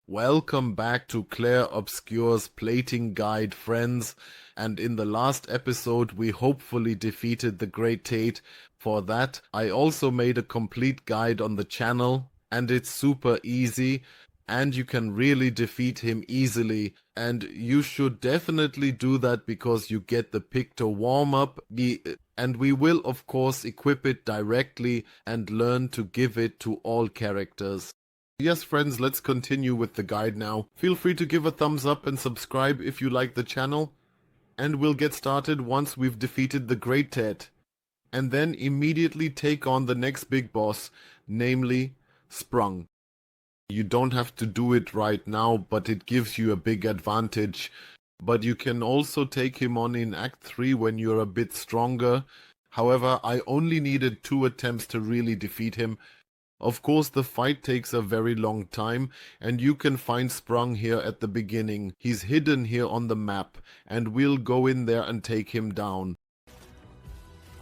Welcome back to Clair Obscur's plating guide, friends. And in the last episode, we hopefully defeated the Grosse Tete. For that, I also made a complete guide on the channel, and it's super easy, and you can really defeat him easily. And you should definitely do that because you get the Picto warm-up, and we will of course equip it directly and learn to give it to all characters. Yes, friends, let's continue with the guide now. Feel free to give a thumbs up and subscribe if you like the channel. And we'll get started once we've defeated the Grosse Tete. And then immediately take on the next big boss, namely Sprong. You don't have to do it right now, but it gives you a big advantage. But you can also take him on in Act 3 when you're a bit stronger. However, I only needed 2 attempts to really defeat him. Of course, the fight takes a very long time, and you can find Sprong here at the beginning. He's hidden here on the map, and we'll go in there and take him down.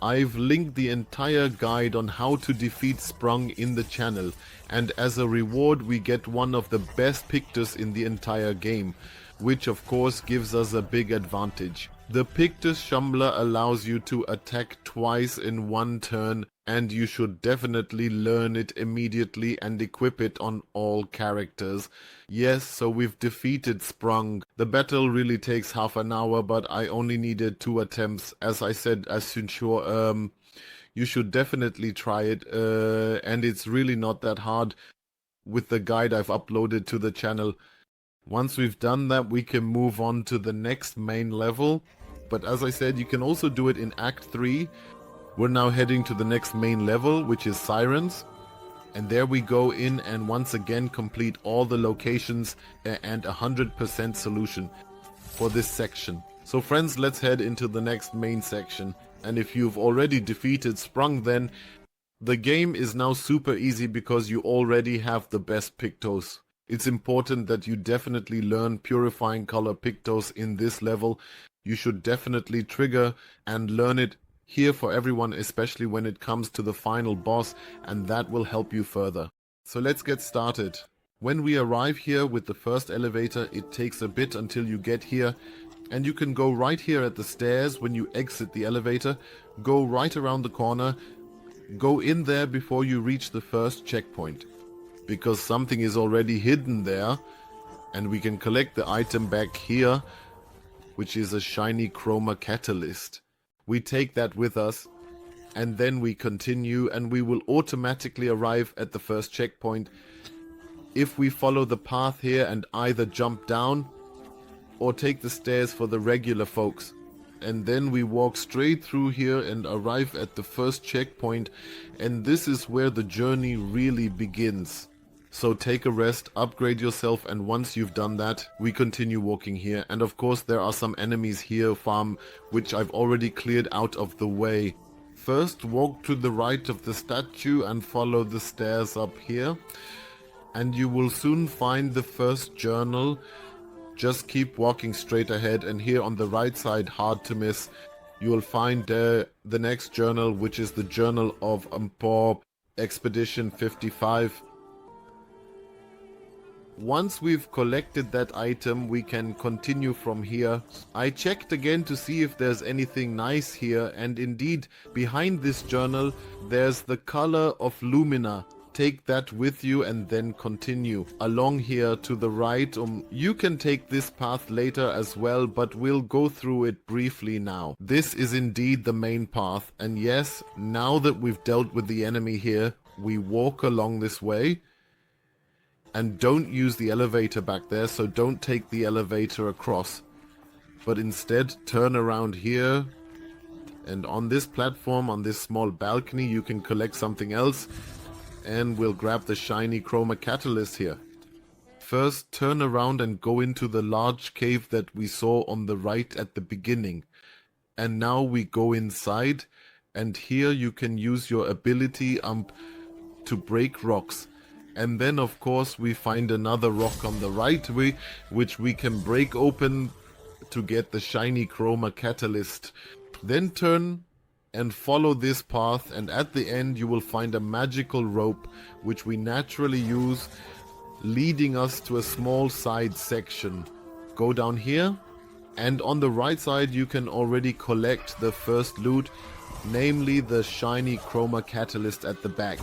I've linked the entire guide on how to defeat Sprong in the channel, and as a reward we get one of the best Pictos in the entire game, which of course gives us a big advantage. The Pictus Schumbler allows you to attack twice in one turn, and you should definitely learn it immediately and equip it on all characters. Yes, so we've defeated Sprong. The battle really takes half an hour, but I only needed 2 attempts. As I said, you should definitely try it, and it's really not that hard with the guide I've uploaded to the channel. Once we've done that, we can move on to the next main level. But as I said, you can also do it in Act 3. We're now heading to the next main level, which is Sirens. And there we go in and once again complete all the locations and 100% solution for this section. So friends, let's head into the next main section. And if you've already defeated Sprong, then the game is now super easy because you already have the best Pictos. It's important that you definitely learn Purifying color Pictos in this level. You should definitely trigger and learn it here for everyone, especially when it comes to the final boss, and that will help you further. So let's get started. When we arrive here with the first elevator, it takes a bit until you get here, and you can go right here at the stairs when you exit the elevator, go right around the corner, go in there before you reach the first checkpoint. Because something is already hidden there, and we can collect the item back here, which is a shiny Chroma Catalyst. We take that with us, and then we continue, and we will automatically arrive at the first checkpoint if we follow the path here and either jump down or take the stairs for the regular folks. And then we walk straight through here and arrive at the first checkpoint, and this is where the journey really begins. So take a rest, upgrade yourself, and once you've done that, we continue walking here. And of course there are some enemies here, which I've already cleared out of the way. First, walk to the right of the statue and follow the stairs up here. And you will soon find the first journal. Just keep walking straight ahead, and here on the right side, hard to miss, you will find the next journal, which is the Journal of Expedition 55. Once we've collected that item, we can continue from here. I checked again to see if there's anything nice here, and indeed, behind this journal, there's the color of Lumina. Take that with you and then continue along here to the right. You can take this path later as well, but we'll go through it briefly now. This is indeed the main path, and yes, now that we've dealt with the enemy here, we walk along this way. And don't use the elevator back there, so don't take the elevator across. But instead, turn around here. And on this platform, on this small balcony, you can collect something else. And we'll grab the shiny Chroma Catalyst here. First, turn around and go into the large cave that we saw on the right at the beginning. And now we go inside. And here you can use your ability to break rocks. And then of course we find another rock on the right which we can break open to get the shiny Chroma Catalyst. Then turn and follow this path, and at the end you will find a magical rope which we naturally use leading us to a small side section. Go down here, and on the right side you can already collect the first loot, namely the shiny Chroma Catalyst at the back.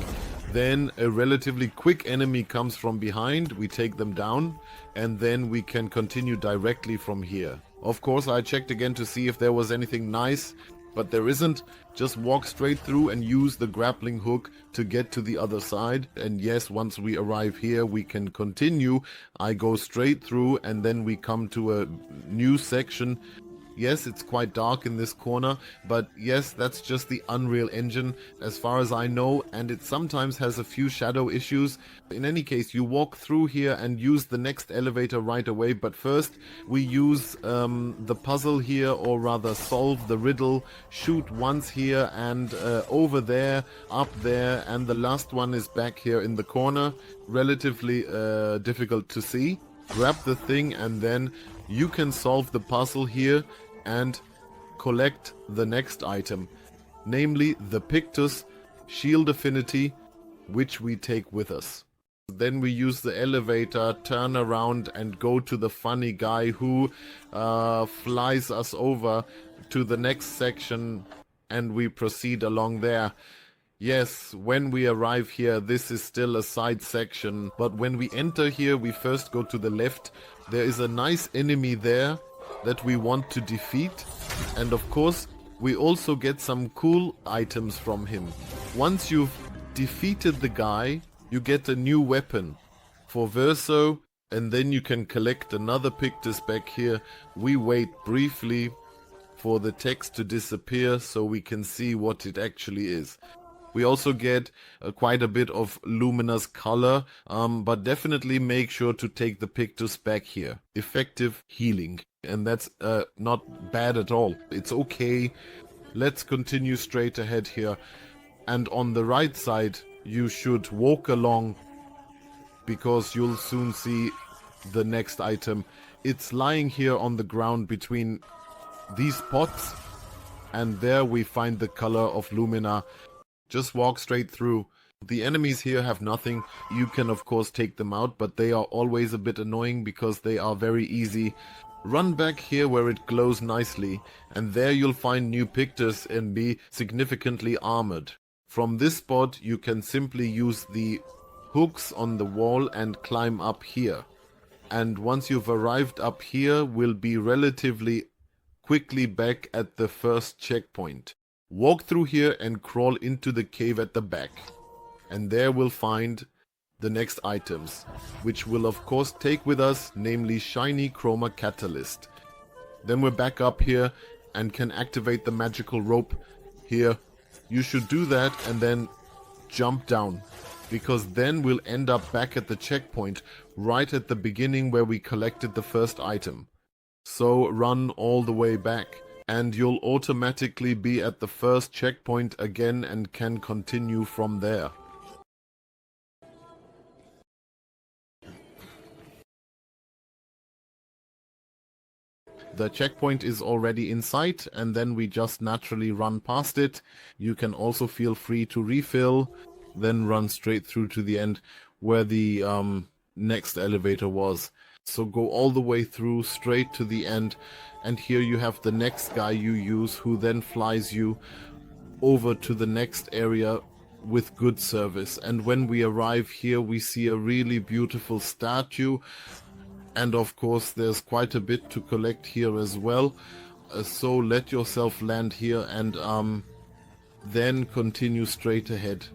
Then a relatively quick enemy comes from behind, we take them down, and then we can continue directly from here. Of course, I checked again to see if there was anything nice, but there isn't. Just walk straight through and use the grappling hook to get to the other side. And yes, once we arrive here, we can continue. I go straight through and then we come to a new section. Yes, it's quite dark in this corner, but yes, that's just the Unreal Engine as far as I know, and it sometimes has a few shadow issues. In any case, you walk through here and use the next elevator right away, but first we use the puzzle here, or rather solve the riddle. Shoot once here and over there, up there, and the last one is back here in the corner. Relatively difficult to see. Grab the thing and then you can solve the puzzle here and collect the next item, namely the Pictos Shield Affinity, which we take with us. Then we use the elevator, turn around and go to the funny guy who flies us over to the next section, and we proceed along there. Yes, when we arrive here, this is still a side section, but when we enter here, we first go to the left. There is a nice enemy there that we want to defeat, and of course, we also get some cool items from him. Once you've defeated the guy, you get a new weapon for Verso, and then you can collect another Pictus back here. We wait briefly for the text to disappear so we can see what it actually is. We also get quite a bit of Lumina Color, but definitely make sure to take the Pictus back here. Effective healing, and that's not bad at all. It's okay. Let's continue straight ahead here. And on the right side, you should walk along, because you'll soon see the next item. It's lying here on the ground between these pots, and there we find the color of Lumina. Just walk straight through. The enemies here have nothing. You can of course take them out, but they are always a bit annoying because they are very easy. Run back here where it glows nicely, and there you'll find new Pictus and be significantly armored. From this spot you can simply use the hooks on the wall and climb up here. And once you've arrived up here, we'll be relatively quickly back at the first checkpoint. Walk through here and crawl into the cave at the back, and there we'll find the next items, which we'll of course take with us, namely shiny Chroma Catalyst. Then we're back up here and can activate the magical rope here. You should do that and then jump down, because then we'll end up back at the checkpoint right at the beginning where we collected the first item. So run all the way back, and you'll automatically be at the first checkpoint again and can continue from there. The checkpoint is already in sight, and then we just naturally run past it. You can also feel free to refill, then run straight through to the end where the next elevator was. So go all the way through straight to the end, and here you have the next guy you use, who then flies you over to the next area with good service. And when we arrive here, we see a really beautiful statue, and of course there's quite a bit to collect here as well. So let yourself land here and then continue straight ahead.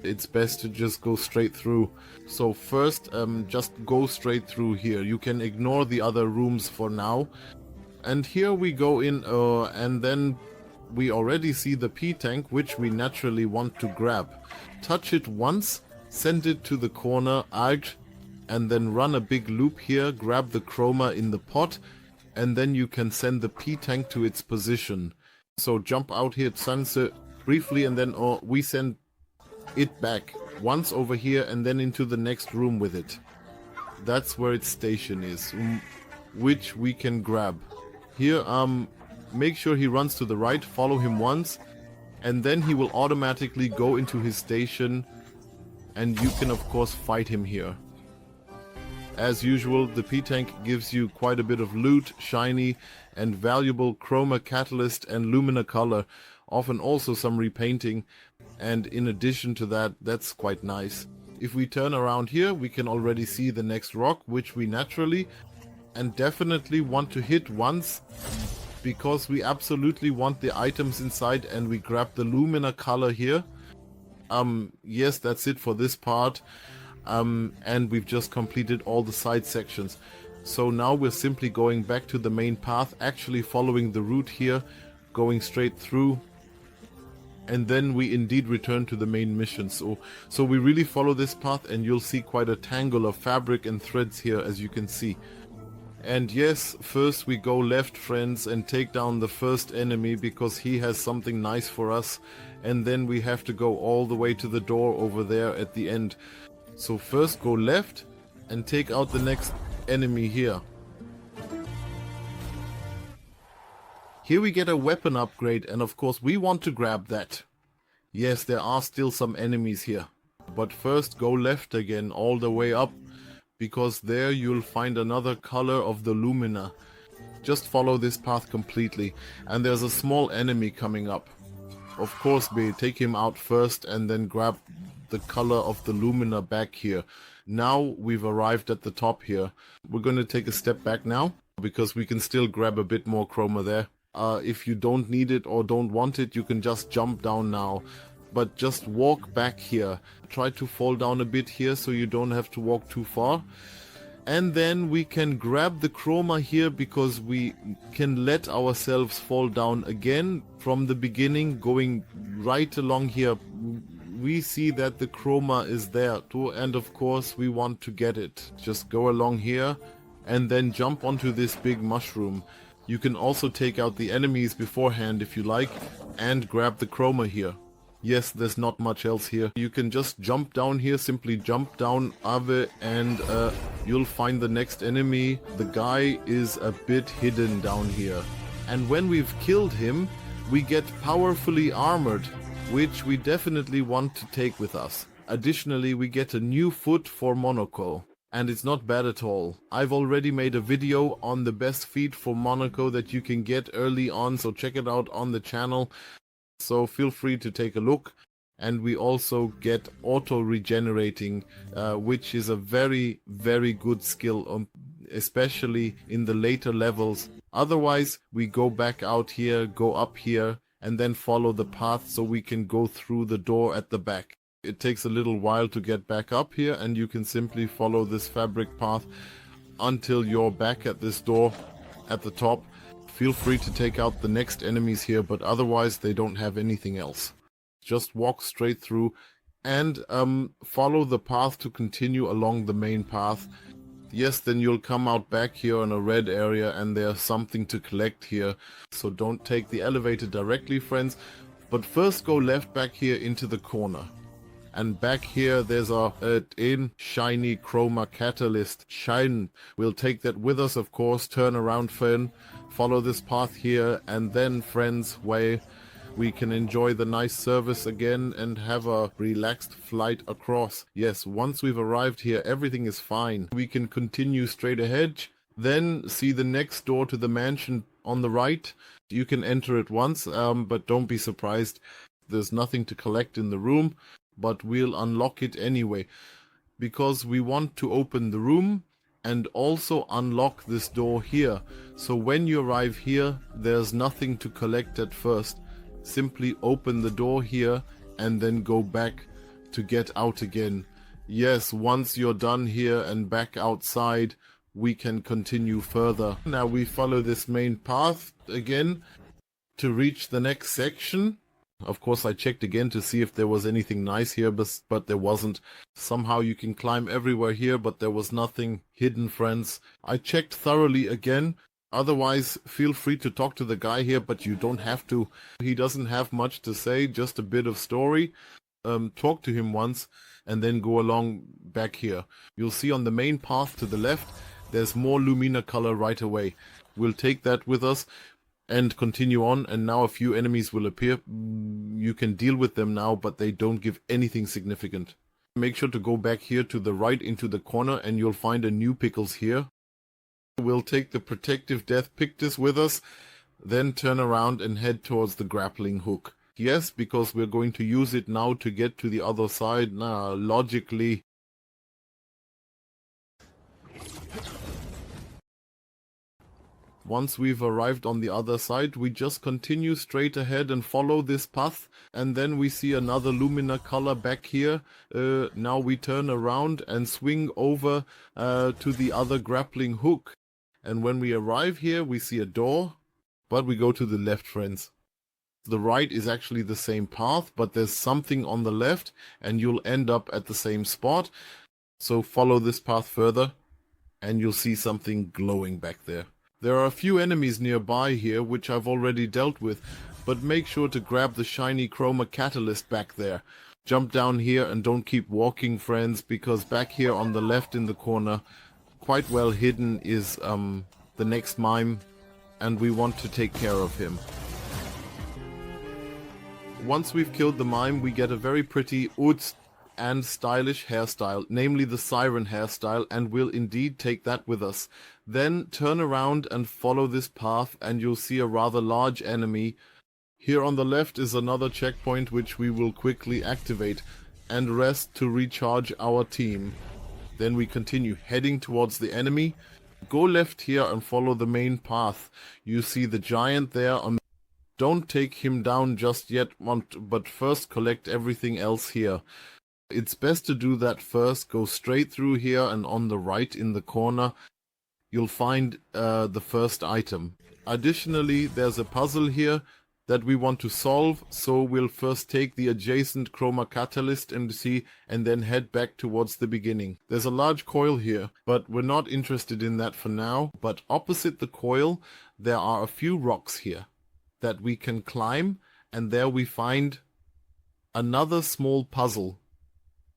It's best to just go straight through. So first, just go straight through here. You can ignore the other rooms for now. And here we go in, and then we already see the P-Tank, which we naturally want to grab. Touch it once, send it to the corner, Alt, and then run a big loop here, grab the Chroma in the pot, and then you can send the P-Tank to its position. So jump out here, Sanse, briefly, and then we send it back once over here and then into the next room with it. That's where its station is, which we can grab. Here, make sure he runs to the right, follow him once, and then he will automatically go into his station, and you can of course fight him here. As usual, the P-Tank gives you quite a bit of loot, shiny and valuable Chroma Catalyst and Lumina Color, often also some repainting, and in addition to that, that's quite nice. If we turn around here, we can already see the next rock, which we naturally and definitely want to hit once, because we absolutely want the items inside, and we grab the Lumina Color here. Yes, that's it for this part. And we've just completed all the side sections. So now we're simply going back to the main path, actually following the route here, going straight through, and then we indeed return to the main mission. So we really follow this path, and you'll see quite a tangle of fabric and threads here, as you can see. And yes, first we go left, friends, and take down the first enemy, because he has something nice for us, and then we have to go all the way to the door over there at the end. So first go left and take out the next enemy here. Here we get a weapon upgrade, and of course we want to grab that. Yes, there are still some enemies here. But first go left again all the way up, because there you'll find another color of the Lumina. Just follow this path completely, and there's a small enemy coming up. Of course, we take him out first and then grab the color of the Lumina back here. Now we've arrived at the top here. We're going to take a step back now, because we can still grab a bit more chroma there. If you don't need it or don't want it, you can just jump down now. But just walk back here. Try to fall down a bit here so you don't have to walk too far. And then we can grab the chroma here, because we can let ourselves fall down again from the beginning, going right along here. We see that the chroma is there too, and of course we want to get it. Just go along here and then jump onto this big mushroom. You can also take out the enemies beforehand if you like, and grab the chroma here. Yes, there's not much else here. You can just jump down here, simply jump down Ave, and you'll find the next enemy. The guy is a bit hidden down here. And when we've killed him, we get powerfully armored, which we definitely want to take with us. Additionally, we get a new foot for Monaco, and it's not bad at all. I've already made a video on the best feat for Monaco that you can get early on, so check it out on the channel. So feel free to take a look. And we also get auto regenerating, which is a very, very good skill, especially in the later levels. Otherwise, we go back out here, go up here, and then follow the path so we can go through the door at the back. It takes a little while to get back up here, and you can simply follow this fabric path until you're back at this door at the top. Feel free to take out the next enemies here, but otherwise they don't have anything else. Just walk straight through and follow the path to continue along the main path. Yes, then you'll come out back here in a red area, and there's something to collect here. So don't take the elevator directly, friends, but first go left back here into the corner. And back here there's a shiny Chroma Catalyst. Shine. We'll take that with us, of course. Turn around, friend. Follow this path here, and then, friends, we can enjoy the nice service again and have a relaxed flight across. Yes, once we've arrived here, everything is fine. We can continue straight ahead, then see the next door to the mansion on the right. You can enter it once, but don't be surprised. There's nothing to collect in the room, but we'll unlock it anyway, because we want to open the room and also unlock this door here. So when you arrive here, there's nothing to collect at first. Simply open the door here and then go back to get out again. Yes, once you're done here and back outside, we can continue further. Now we follow this main path again to reach the next section. Of course, I checked again to see if there was anything nice here, but there wasn't. Somehow you can climb everywhere here, but there was nothing hidden, friends. I checked thoroughly again. Otherwise, feel free to talk to the guy here, but you don't have to. He doesn't have much to say, just a bit of story. Talk to him once, and then go along back here. You'll see on the main path to the left, there's more Lumina Color right away. We'll take that with us and continue on, and now a few enemies will appear. You can deal with them now, but they don't give anything significant. Make sure to go back here to the right into the corner and you'll find a new Pickles here. We'll take the Protective Death Pictus with us, then turn around and head towards the grappling hook. Yes, because we're going to use it now to get to the other side. Logically. Once we've arrived on the other side, we just continue straight ahead and follow this path, and then we see another Lumina Color back here. Now we turn around and swing over to the other grappling hook. And when we arrive here, we see a door, but we go to the left, friends. The right is actually the same path, but there's something on the left, and you'll end up at the same spot. So follow this path further, and you'll see something glowing back there. There are a few enemies nearby here, which I've already dealt with, but make sure to grab the shiny Chroma Catalyst back there. Jump down here and don't keep walking, friends, because back here on the left in the corner, quite well hidden, is the next mime, and we want to take care of him. Once we've killed the mime, we get a very pretty and stylish hairstyle, namely the Siren hairstyle, and we'll indeed take that with us. Then turn around and follow this path and you'll see a rather large enemy. Here on the left is another checkpoint which we will quickly activate and rest to recharge our team. Then we continue heading towards the enemy. Go left here and follow the main path. You see the giant there. Don't take him down just yet, but first collect everything else here. It's best to do that first. Go straight through here, and on the right in the corner you'll find the first item. Additionally, there's a puzzle here that we want to solve, so we'll first take the adjacent Chroma Catalyst and then head back towards the beginning. There's a large coil here, but we're not interested in that for now. But opposite the coil there are a few rocks here that we can climb, and there we find another small puzzle.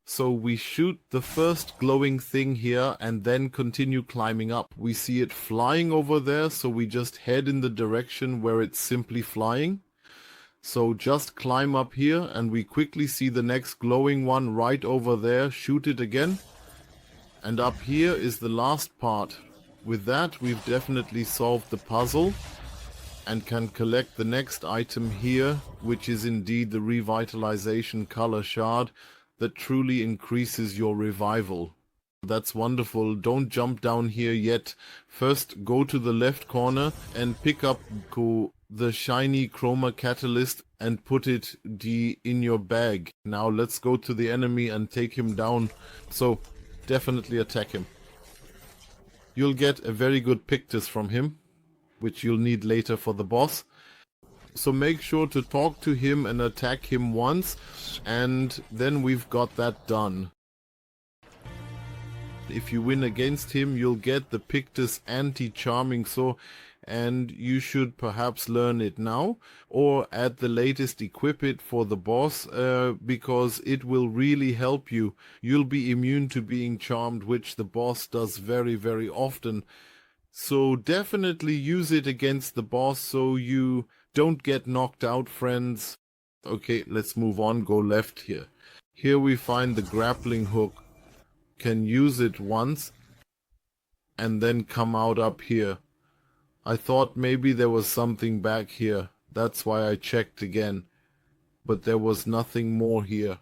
So we shoot the first glowing thing here and then continue climbing up. We see it flying over there, so we just head in the direction where it's simply flying. So just climb up here and we quickly see the next glowing one right over there. Shoot it again. And up here is the last part. With that, we've definitely solved the puzzle and can collect the next item here, which is indeed the Revitalization Color Shard that truly increases your revival. That's wonderful. Don't jump down here yet. First go to the left corner and pick up the shiny Chroma Catalyst and put it in your bag. Now let's go to the enemy and take him down. So definitely attack him. You'll get a very good Pictus from him, which you'll need later for the boss. So make sure to talk to him and attack him once, and then we've got that done. If you win against him, you'll get the Pictus Anti-Charming Saw, and you should perhaps learn it now, or at the latest equip it for the boss, because it will really help you. You'll be immune to being charmed, which the boss does very, very often. So definitely use it against the boss so you don't get knocked out, friends. Okay, let's move on. Go left here. Here we find the grappling hook. Can use it once and then come out up here. I thought maybe there was something back here. That's why I checked again. But there was nothing more here.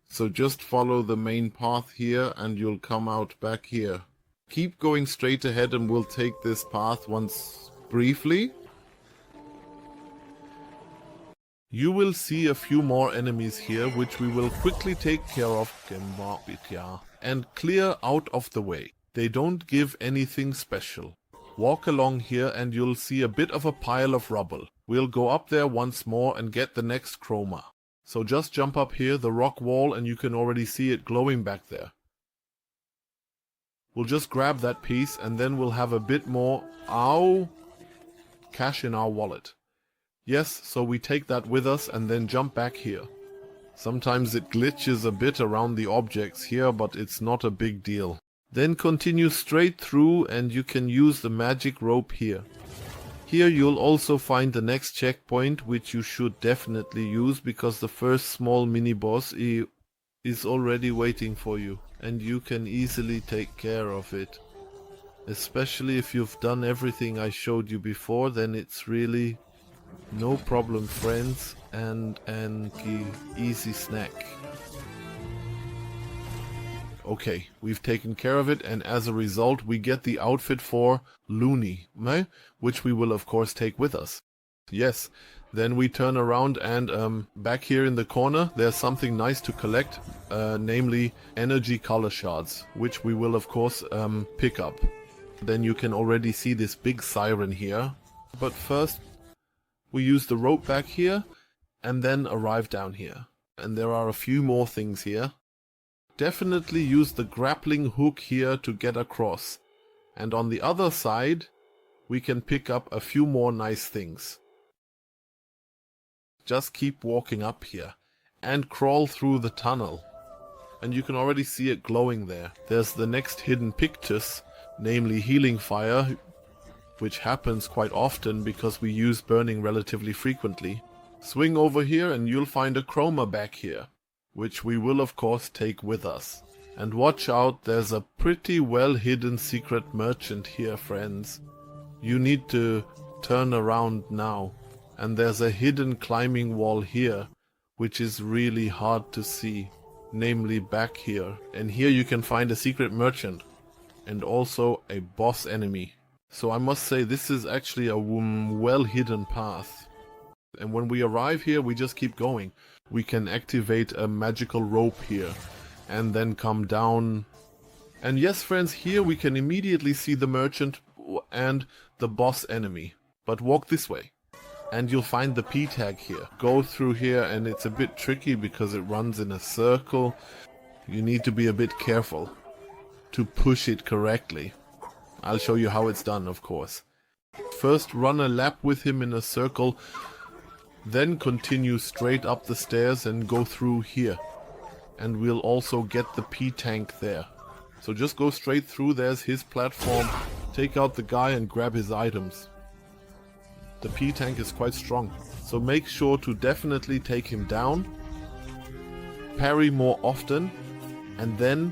So just follow the main path here and you'll come out back here. Keep going straight ahead and we'll take this path once briefly. You will see a few more enemies here, which we will quickly take care of and clear out of the way. They don't give anything special. Walk along here and you'll see a bit of a pile of rubble. We'll go up there once more and get the next chroma. So just jump up here, the rock wall, and you can already see it glowing back there. We'll just grab that piece and then we'll have a bit more cash in our wallet. Yes, so we take that with us and then jump back here. Sometimes it glitches a bit around the objects here, but it's not a big deal. Then continue straight through and you can use the magic rope here. Here you'll also find the next checkpoint, which you should definitely use because the first small mini boss is already waiting for you, and you can easily take care of it. Especially if you've done everything I showed you before, then it's really no problem, friends, and an easy snack. Okay, we've taken care of it, and as a result we get the outfit for Looney, which we will of course take with us. Yes, then we turn around and back here in the corner there's something nice to collect, namely energy color shards, which we will of course pick up. Then you can already see this big siren here. But first we use the rope back here and then arrive down here. And there are a few more things here. Definitely use the grappling hook here to get across. And on the other side we can pick up a few more nice things. Just keep walking up here and crawl through the tunnel. And you can already see it glowing there. There's the next hidden Pictus, namely Healing Fire, which happens quite often because we use burning relatively frequently. Swing over here and you'll find a Chroma back here, which we will of course take with us. And watch out, there's a pretty well hidden secret merchant here, friends. You need to turn around now. And there's a hidden climbing wall here, which is really hard to see, namely back here. And here you can find a secret merchant, and also a boss enemy. So I must say this is actually a well hidden path. And when we arrive here we just keep going. We can activate a magical rope here, and then come down. And yes friends, here we can immediately see the merchant and the boss enemy. But walk this way. And you'll find the P tag here. Go through here and it's a bit tricky because it runs in a circle. You need to be a bit careful to push it correctly. I'll show you how it's done, of course. First run a lap with him in a circle, then continue straight up the stairs and go through here. And we'll also get the P tank there. So just go straight through, there's his platform, take out the guy and grab his items. The P tank is quite strong, so make sure to definitely take him down, parry more often, and then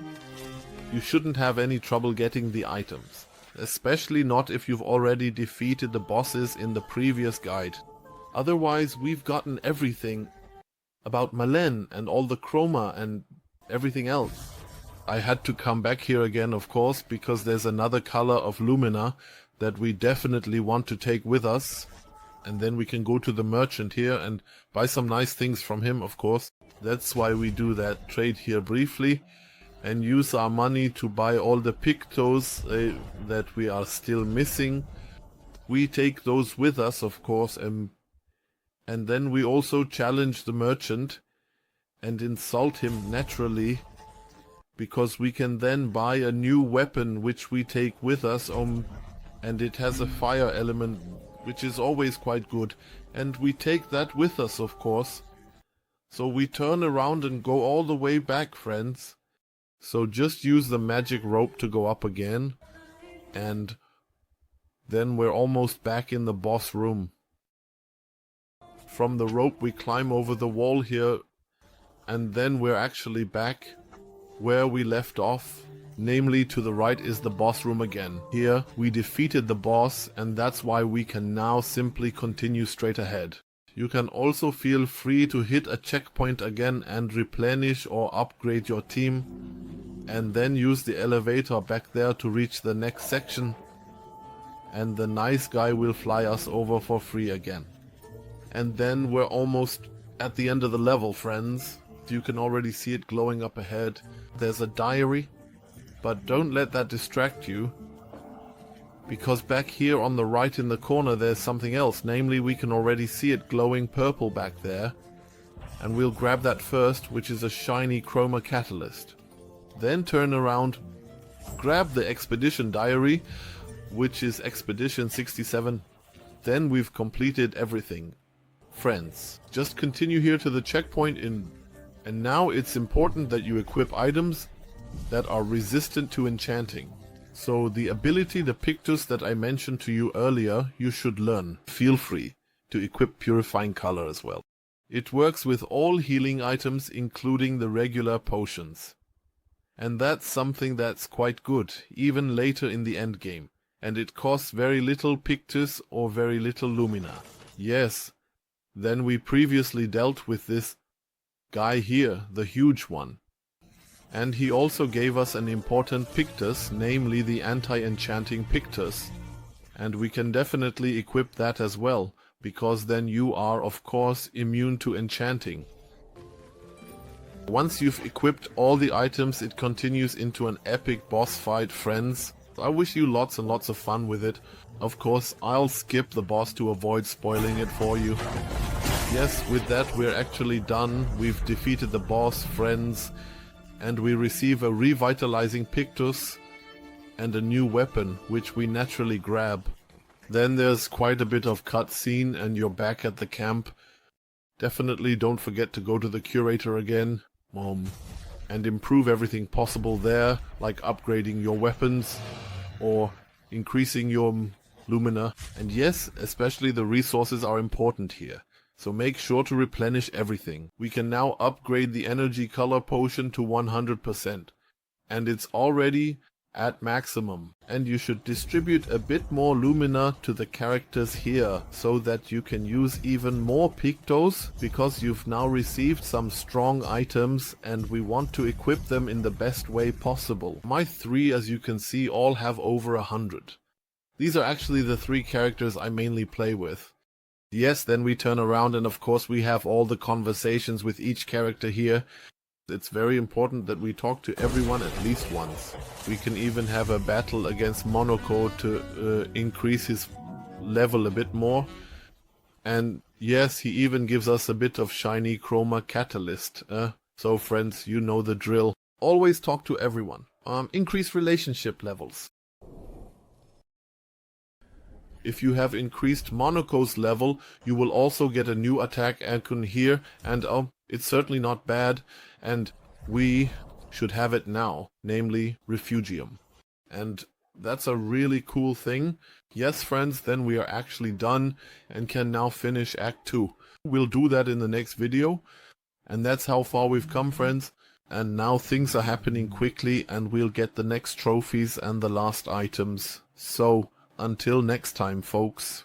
you shouldn't have any trouble getting the items. Especially not if you've already defeated the bosses in the previous guide. Otherwise we've gotten everything about Malène and all the Chroma and everything else. I had to come back here again of course, because there's another color of Lumina that we definitely want to take with us. And then we can go to the merchant here and buy some nice things from him, of course. That's why we do that trade here briefly. And use our money to buy all the Pictos that we are still missing. We take those with us, of course. And then we also challenge the merchant and insult him naturally. Because we can then buy a new weapon which we take with us. And it has a fire element, which is always quite good, and we take that with us of course. So we turn around and go all the way back, friends. So just use the magic rope to go up again, and then we're almost back in the boss room. From the rope we climb over the wall here, and then we're actually back where we left off. Namely, to the right is the boss room again. Here we defeated the boss, and that's why we can now simply continue straight ahead. You can also feel free to hit a checkpoint again and replenish or upgrade your team, and then use the elevator back there to reach the next section, and the nice guy will fly us over for free again. And then we're almost at the end of the level, friends. You can already see it glowing up ahead. There's a diary. But don't let that distract you, because back here on the right in the corner there's something else, namely we can already see it glowing purple back there, and we'll grab that first, which is a shiny Chroma Catalyst. Then turn around, grab the Expedition Diary, which is Expedition 67. Then we've completed everything. Friends, just continue here to the checkpoint and now it's important that you equip items that are resistant to enchanting. So the ability, the Pictus that I mentioned to you earlier, you should learn. Feel free to equip Purifying Color as well. It works with all healing items, including the regular potions. And that's something that's quite good, even later in the endgame. And it costs very little Pictus or very little Lumina. Yes, then we previously dealt with this guy here, the huge one. And he also gave us an important Pictus, namely the anti-enchanting Pictus. And we can definitely equip that as well, because then you are of course immune to enchanting. Once you've equipped all the items, it continues into an epic boss fight, friends. I wish you lots and lots of fun with it. Of course, I'll skip the boss to avoid spoiling it for you. Yes, with that we're actually done. We've defeated the boss, friends, and we receive a revitalizing Pictus and a new weapon, which we naturally grab. Then there's quite a bit of cutscene and you're back at the camp. Definitely don't forget to go to the curator again, and improve everything possible there, like upgrading your weapons or increasing your Lumina. And yes, especially the resources are important here. So make sure to replenish everything. We can now upgrade the energy color potion to 100%. And it's already at maximum. And you should distribute a bit more Lumina to the characters here, so that you can use even more Pictos, because you've now received some strong items and we want to equip them in the best way possible. My 3, as you can see, all have over 100. These are actually the 3 characters I mainly play with. Yes, then we turn around and of course we have all the conversations with each character here. It's very important that we talk to everyone at least once. We can even have a battle against Monaco to increase his level a bit more. And yes, he even gives us a bit of shiny Chroma Catalyst. So friends, you know the drill. Always talk to everyone. Increase relationship levels. If you have increased Monaco's level, you will also get a new attack icon here, and it's certainly not bad, and we should have it now, namely Refugium. And that's a really cool thing. Yes, friends, then we are actually done and can now finish Act 2. We'll do that in the next video, and that's how far we've come, friends. And now things are happening quickly, and we'll get the next trophies and the last items. So, until next time, folks.